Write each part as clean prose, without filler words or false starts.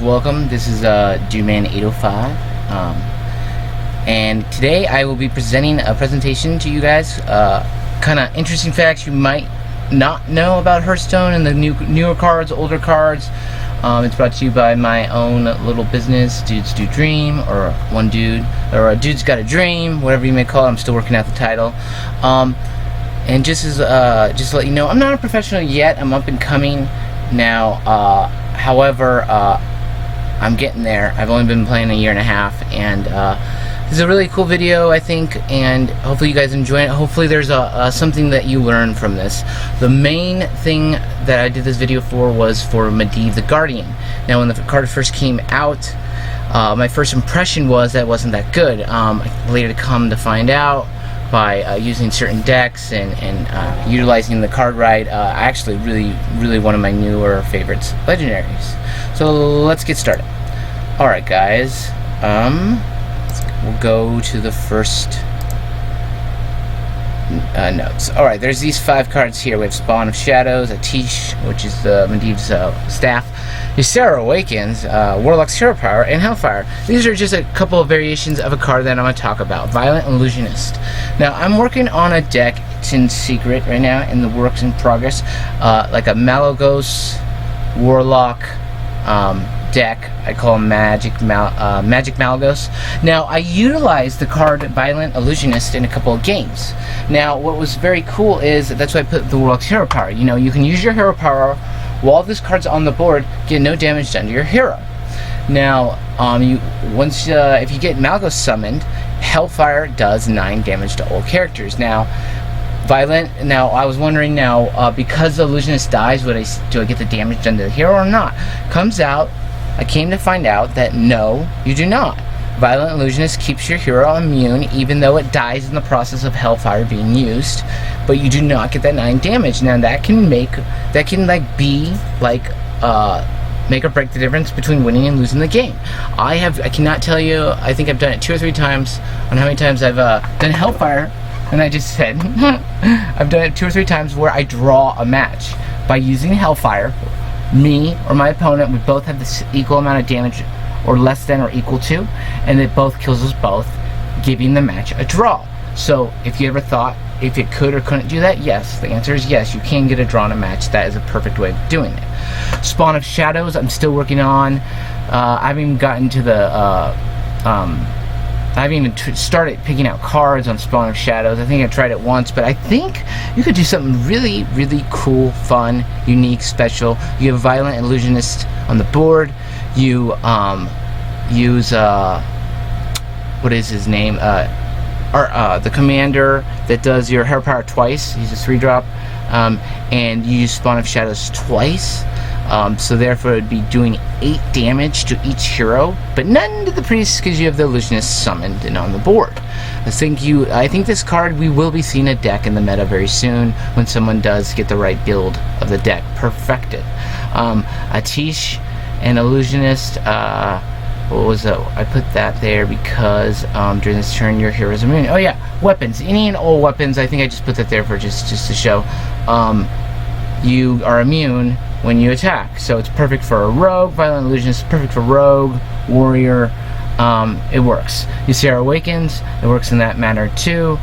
Welcome, this is Dudeman805, and today I will be presenting a presentation to you guys, kind of interesting facts you might not know about Hearthstone and the newer cards, older cards. It's brought to you by my own little business, Dudes Do Dream, or One Dude, or Dude's Got a Dream, whatever you may call it. I'm still working out the title. And just to let you know, I'm not a professional yet. I'm up and coming now. However, I'm getting there. I've only been playing a year and a half, and this is a really cool video, I think, and hopefully you guys enjoy it. Hopefully there's something that you learn from this. The main thing that I did this video for was for Medivh the Guardian. Now, when the card first came out, my first impression was that it wasn't that good. Later to come to find out, by using certain decks and utilizing the card right, actually really one of my newer favorites, legendaries. So let's get started. Alright guys, we'll go to the first notes. Alright, there's these 5 cards here. We have Spawn of Shadows, Atish, which is the Medivh's staff, Ysera Awakens, Warlock's Hero Power, and Hellfire. These are just a couple of variations of a card that I'm going to talk about. Violent Illusionist. Now, I'm working on a deck. It's in secret right now, in the works in progress, like a Malagos Warlock deck. I call him Magic Malagos. Now, I utilized the card Violent Illusionist in a couple of games. Now, what was very cool is, that's why I put the Warlock's Hero Power. You know, you can use your Hero Power while this card's on the board, get no damage done to your hero. Now, if you get Malagos summoned, Hellfire does 9 damage to all characters. Now, I was wondering now, because the Illusionist dies, do I get the damage done to the hero or not? Comes out, I came to find out that no, you do not. Violent Illusionist keeps your hero immune even though it dies in the process of Hellfire being used, but you do not get that 9 damage. Now that can make or break the difference between winning and losing the game. I cannot tell you, I think I've done it 2 or 3 times on how many times I've done Hellfire, and I just said I've done it 2 or 3 times where I draw a match by using Hellfire. Me or my opponent, we both have this equal amount of damage, or less than or equal to, and it both kills us both, giving the match a draw. So if you ever thought if it could or couldn't do that, yes, the answer is yes, you can get a draw in a match. That is a perfect way of doing it. Spawn of Shadows, I'm still working on. I haven't even gotten to the I haven't even started picking out cards on Spawn of Shadows. I think I tried it once, but I think you could do something really cool, fun, unique, special. You have Violent Illusionist on the board. You use what is his name? The commander that does your hero power twice. He's a 3-drop, and you use Spawn of Shadows twice. So therefore, it would be doing 8 damage to each hero, but none to the priest because you have the Illusionist summoned and on the board. I think this card, we will be seeing a deck in the meta very soon when someone does get the right build of the deck perfected. Atish and Illusionist, what was that? I put that there because during this turn your heroes are immune. Oh yeah, weapons. Any and all weapons. I think I just put that there for just to show. You are immune when you attack, so it's perfect for a rogue. Violent Illusionist is perfect for rogue, warrior. It works. Ysera Awakens, it works in that manner too.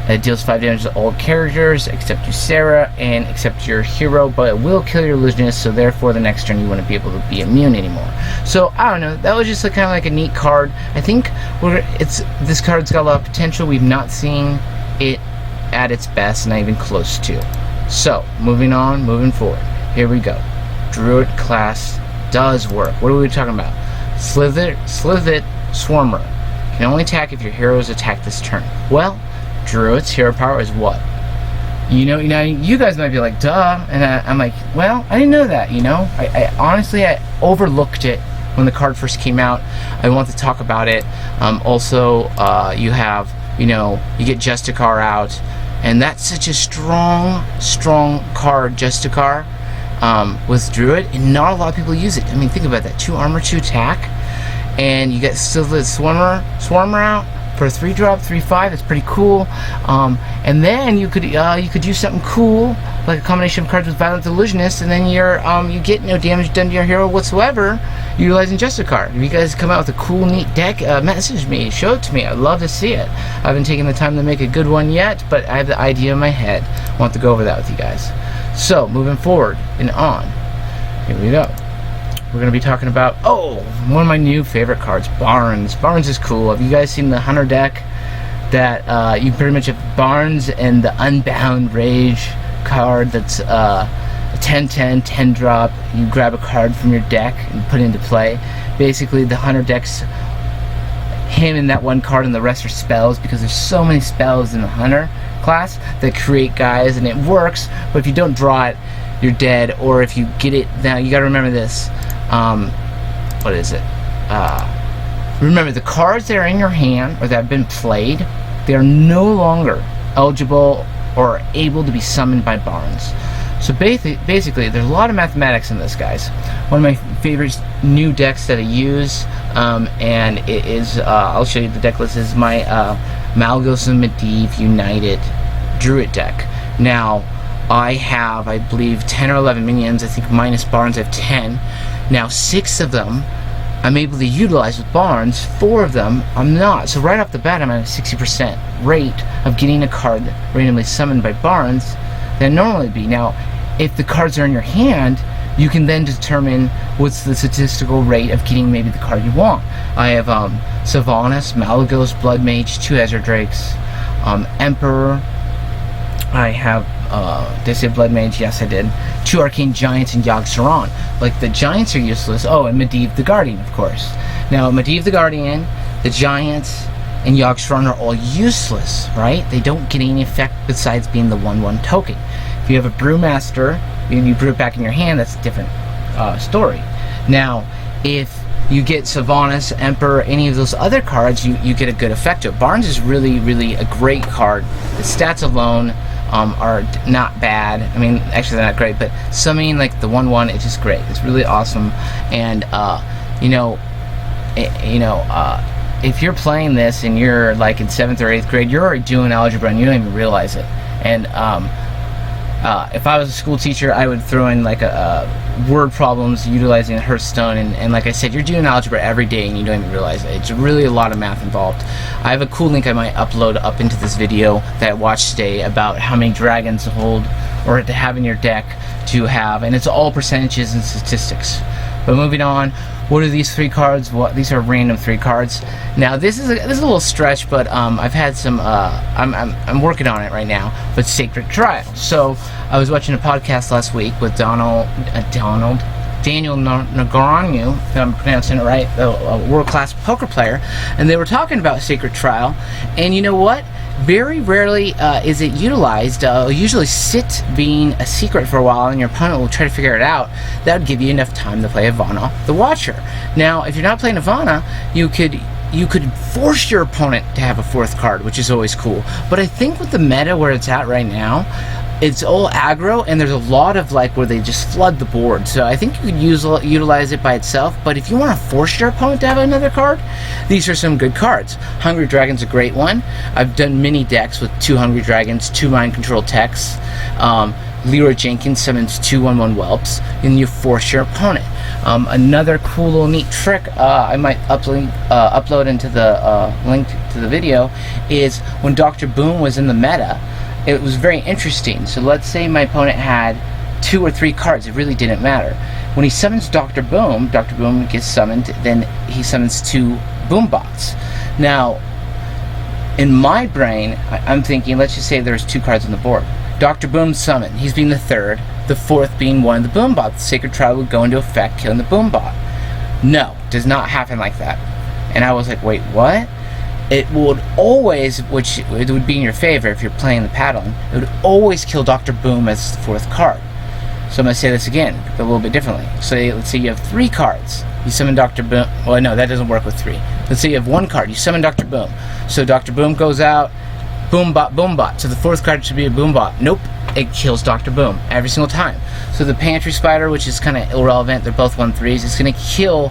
It deals 5 damage to all characters except Ysera and except your hero, but it will kill your Illusionist, so therefore the next turn you wouldn't be able to be immune anymore. So I don't know, that was just kind of like a neat card. I think this card's got a lot of potential. We've not seen it at its best, not even close to. So moving forward, here we go. Druid class does work. What are we talking about? Slither, Swarmer. Can only attack if your heroes attack this turn. Well, Druid's hero power is what? You know, you guys might be like, duh, and I'm like, well, I didn't know that, you know? I honestly, I overlooked it when the card first came out. I want to talk about it. Also, you have, you get Justicar out, and that's such a strong card, Justicar, with Druid, and not a lot of people use it. I mean, think about that. 2 armor, 2 attack, and you get Slither Swarmer out for a 3-drop, 3/5. It's pretty cool. And then you could do something cool like a combination of cards with Violent Illusionist, and then you get no damage done to your hero whatsoever utilizing just a card. If you guys come out with a cool, neat deck, message me, show it to me. I'd love to see it. I haven't taken the time to make a good one yet, but I have the idea in my head. I want to go over that with you guys. So, moving forward and on, here we go. We're going to be talking about, one of my new favorite cards, Barnes. Barnes is cool. Have you guys seen the Hunter deck? That you pretty much have Barnes and the Unbound Rage card that's a 10-10, 10-drop. You grab a card from your deck and put it into play. Basically, the Hunter deck's him and that one card, and the rest are spells, because there's so many spells in the Hunter class that create guys, and it works, but if you don't draw it, you're dead. Or if you get it, now you gotta remember this. What is it? Remember, the cards that are in your hand or that have been played, they are no longer eligible or able to be summoned by Barnes. So basically, there's a lot of mathematics in this, guys. One of my favorite new decks that I use, and it is, I'll show you the deck list, is my Malgus and Medivh United Druid deck. Now, I have, I believe, 10 or 11 minions. I think minus Barnes I have 10. Now, 6 of them I'm able to utilize with Barnes, 4 of them I'm not. So right off the bat, I'm at a 60% rate of getting a card randomly summoned by Barnes than normally be. Now, if the cards are in your hand, you can then determine what's the statistical rate of getting maybe the card you want. I have Sylvanas, Malagos, Blood Mage, 2 Ezra Drakes, Emperor. I have, did I say Blood Mage? Yes, I did. 2 Arcane Giants and Yogg-Saron. Like, the Giants are useless. Oh, and Medivh the Guardian, of course. Now, Medivh the Guardian, the Giants, and Yogg-Saron are all useless, right? They don't get any effect besides being the 1/1 token. If you have a Brewmaster, and you brew it back in your hand, that's a different story. Now, if you get Sylvanas, Emperor, any of those other cards, you get a good effect to it. Barnes is really, really a great card. The stats alone are not bad. I mean, actually they're not great, but summoning like the 1/1, it's just great. It's really awesome. And if you're playing this and you're like in 7th or 8th grade, you're already doing algebra and you don't even realize it. And if I was a school teacher, I would throw in like a word problems utilizing Hearthstone, and like I said, you're doing algebra every day and you don't even realize it. It's really a lot of math involved. I have a cool link I might upload up into this video that I watched today about how many dragons to hold or to have in your deck to have, and it's all percentages and statistics. But moving on, what are these 3 cards? These are random 3 cards. Now this is a little stretch, but I've had some. I'm working on it right now. But Sacred Trial. So I was watching a podcast last week with Daniel Negreanu, if I'm pronouncing it right, a world-class poker player, and they were talking about Sacred Trial. And you know what? Very rarely is it utilized. It'll usually sit being a secret for a while, and your opponent will try to figure it out. That would give you enough time to play Ivana the Watcher. Now, if you're not playing Ivana, you could force your opponent to have a 4th card, which is always cool. But I think with the meta where it's at right now, it's all aggro, and there's a lot of like where they just flood the board. So I think you could utilize it by itself, but if you want to force your opponent to have another card, these are some good cards. Hungry Dragon's a great one. I've done mini decks with 2 Hungry Dragons, 2 Mind Control Techs. Leroy Jenkins summons 2 1/1 Whelps, and you force your opponent. Another cool little neat trick I might upload into the link to the video is when Dr. Boom was in the meta. It was very interesting. So let's say my opponent had 2 or 3 cards. It really didn't matter. When he summons Dr. Boom gets summoned, then he summons 2 Boombots. Now, in my brain, I'm thinking, let's just say there's 2 cards on the board. Dr. Boom summoned. He's being the 3rd, the 4th being one of the Boombots. The Sacred Trial would go into effect, killing the Boombot. No, does not happen like that. And I was like, wait, what? It would always, which it would be in your favor if you're playing the paddling, it would always kill Dr. Boom as the 4th card. So I'm going to say this again, but a little bit differently. So let's say you have 3 cards. You summon Dr. Boom. Well, no, that doesn't work with 3. Let's say you have 1 card. You summon Dr. Boom. So Dr. Boom goes out, Boombot, Boombot. So the 4th card should be a Boombot. Nope. It kills Dr. Boom every single time. So the Pantry Spider, which is kind of irrelevant, they're both 1/3s, it's going to kill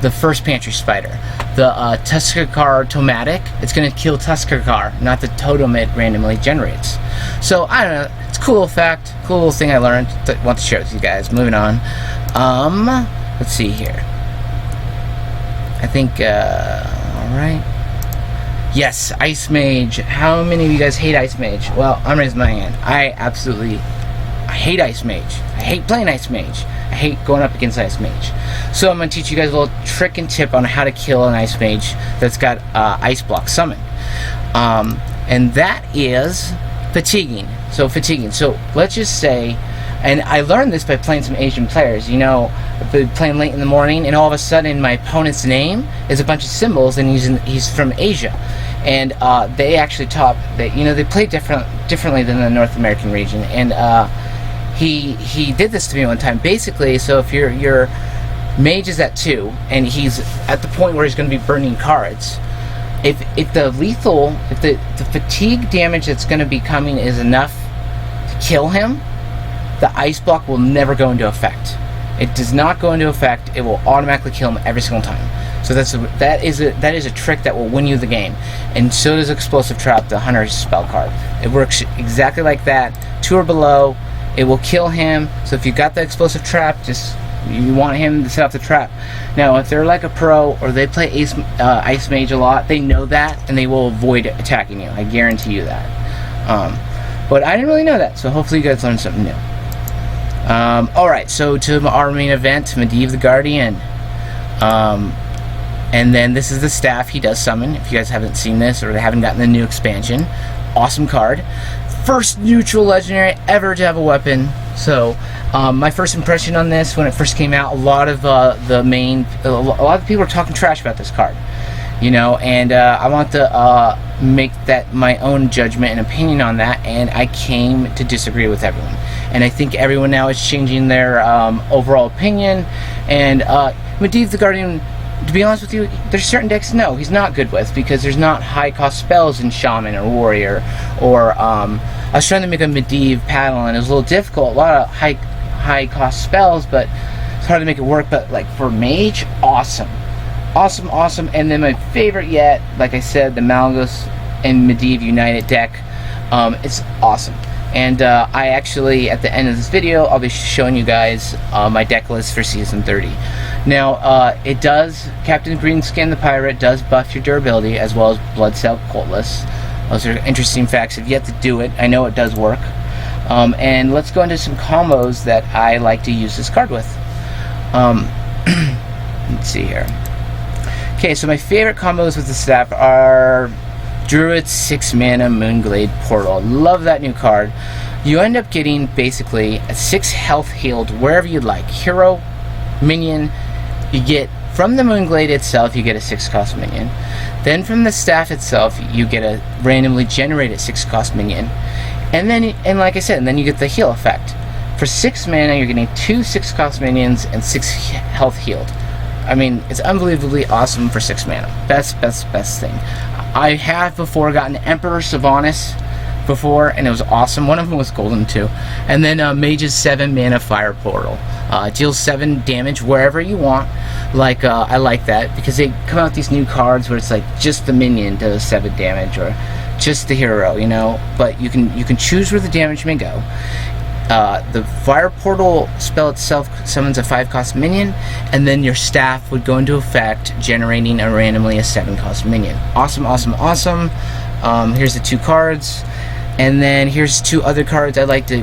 the first Pantry Spider. The Tuskar Tomatic, it's going to kill Tuskar, not the totem it randomly generates. So, I don't know, It's a cool little fact, cool little thing I learned that I want to share with you guys. Moving on. Let's see here. I think, alright. Yes, Ice Mage. How many of you guys hate Ice Mage? Well, I'm raising my hand. I hate Ice Mage. I hate playing Ice Mage. I hate going up against Ice Mage. So I'm going to teach you guys a little trick and tip on how to kill an Ice Mage that's got Ice Block summoned. And that is fatiguing. So let's just say, and I learned this by playing some Asian players. You know, I've been playing late in the morning, and all of a sudden my opponent's name is a bunch of symbols, and he's from Asia. And they actually they play differently than the North American region. And he did this to me one time. Basically, so if your mage is at 2, and he's at the point where he's going to be burning cards, if the fatigue damage that's going to be coming is enough to kill him, the ice block will never go into effect. It does not go into effect. It will automatically kill him every single time. So that is a trick that will win you the game. And so does Explosive Trap, the Hunter's spell card. It works exactly like that. 2 or below, it will kill him. So if you got the Explosive Trap, you want him to set up the trap. Now, if they're like a pro or they play Ice Mage a lot, they know that and they will avoid attacking you. I guarantee you that. But I didn't really know that, so hopefully you guys learned something new. Alright, so to our main event, Medivh the Guardian. And then this is the staff he does summon. If you guys haven't seen this or haven't gotten the new expansion, awesome card. First neutral legendary ever to have a weapon. So my first impression on this when it first came out, a lot of people were talking trash about this card, you know, and I want to make that my own judgment and opinion on that, and I came to disagree with everyone, and I think everyone now is changing their overall opinion. And Medivh the Guardian, to be honest with you, there's certain decks he's not good with, because there's not high cost spells in Shaman or Warrior, or I was trying to make a Medivh paddle and it was a little difficult, a lot of high cost spells, but it's hard to make it work. But like for Mage, awesome. And then my favorite yet, like I said, the Malgus and Medivh United deck. It's awesome. And I actually, at the end of this video, I'll be showing you guys my deck list for Season 30. Now, it does, Captain Greenskin the Pirate does buff your durability, as well as Blood Cell Cultist. Those are interesting facts. I've yet to do it. I know it does work. And let's go into some combos that I like to use this card with. Let's see here. Okay, so my favorite combos with the staff are Druid 6-mana Moonglade Portal. Love that new card. You end up getting basically a 6 health healed wherever you'd like. Hero, minion, you get from the Moonglade itself, you get a 6-cost minion. Then from the staff itself, you get a randomly generated 6-cost minion. And like I said, and then you get the heal effect. For 6 mana, you're getting 2 6-cost minions and 6 health healed. I mean, it's unbelievably awesome for 6 mana. Best thing. I have before gotten Emperor Sylvanas before, and it was awesome. One of them was golden too. And then Mage's 7-mana Fire Portal. Deals 7 damage wherever you want. Like I like that because they come out with these new cards where it's like just the minion does 7 damage or just the hero, you know. But you can choose where the damage may go. The Fire Portal spell itself summons a 5-cost minion, and then your staff would go into effect, generating randomly a 7-cost minion. Awesome. Here's the 2 cards, and then here's 2 other cards I like to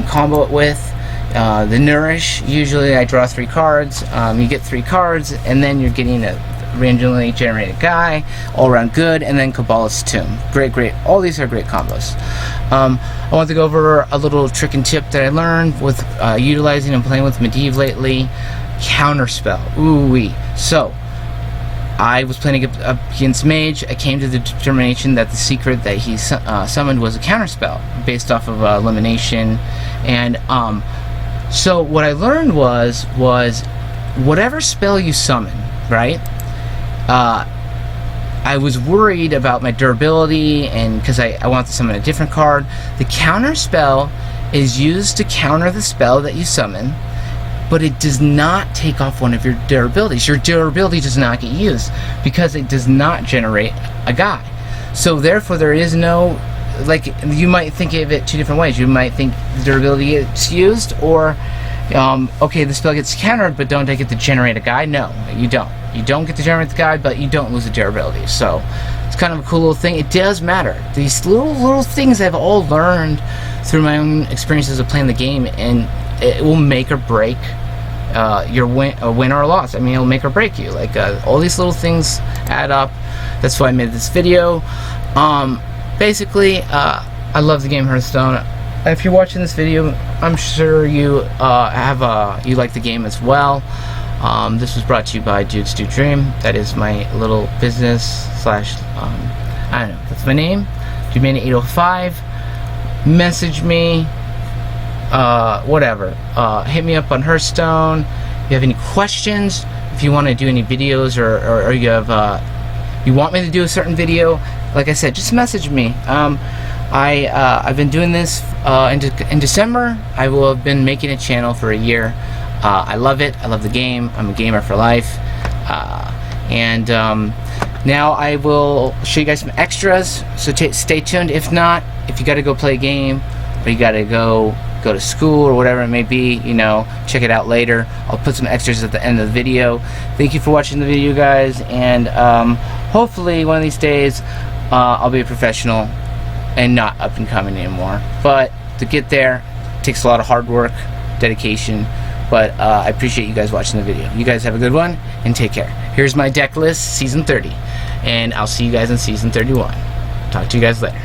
combo it with. The Nourish, usually I draw 3 cards. You get 3 cards, and then you're getting a randomly generated guy, all around good, and then Kabbalah's Tomb. Great. All these are great combos. I want to go over a little trick and tip that I learned with utilizing and playing with Medivh lately. Counterspell. Ooh-wee. So, I was playing against Mage. I came to the determination that the secret that he summoned was a counterspell based off of elimination. And so what I learned was whatever spell you summon, right? I was worried about my durability, and because I want to summon a different card. The counter spell is used to counter the spell that you summon, but it does not take off one of your durabilities. Your durability does not get used because it does not generate a guy. So therefore there is no like, you might think of it two different ways. You might think the durability gets used, or okay, the spell gets countered, but don't I get to generate a guide? No, you don't. You don't get to generate the guide, but you don't lose the durability. So it's kind of a cool little thing. It does matter. These little things I've all learned through my own experiences of playing the game, and it will make or break your win or a loss. I mean, it'll make or break you. Like, all these little things add up. That's why I made this video. Basically, I love the game Hearthstone. If you're watching this video, I'm sure you you like the game as well. This was brought to you by Dude's Do Dream. That is my little business slash, I don't know, that's my name, Dudeman805. Message me, whatever. Hit me up on Hearthstone. If you have any questions, if you want to do any videos, or you have you want me to do a certain video, like I said, just message me. I've been doing this in December. I will have been making a channel for a year. I love it. I love the game. I'm a gamer for life. Now I will show you guys some extras, so stay tuned. If not, if you got to go play a game, or you got to go to school or whatever it may be, you know, check it out later. I'll put some extras at the end of the video. Thank you for watching the video, guys, and hopefully one of these days I'll be a professional and not up and coming anymore. But to get there, it takes a lot of hard work, dedication. But I appreciate you guys watching the video. You guys have a good one, and take care. Here's my deck list, Season 30. And I'll see you guys in Season 31. Talk to you guys later.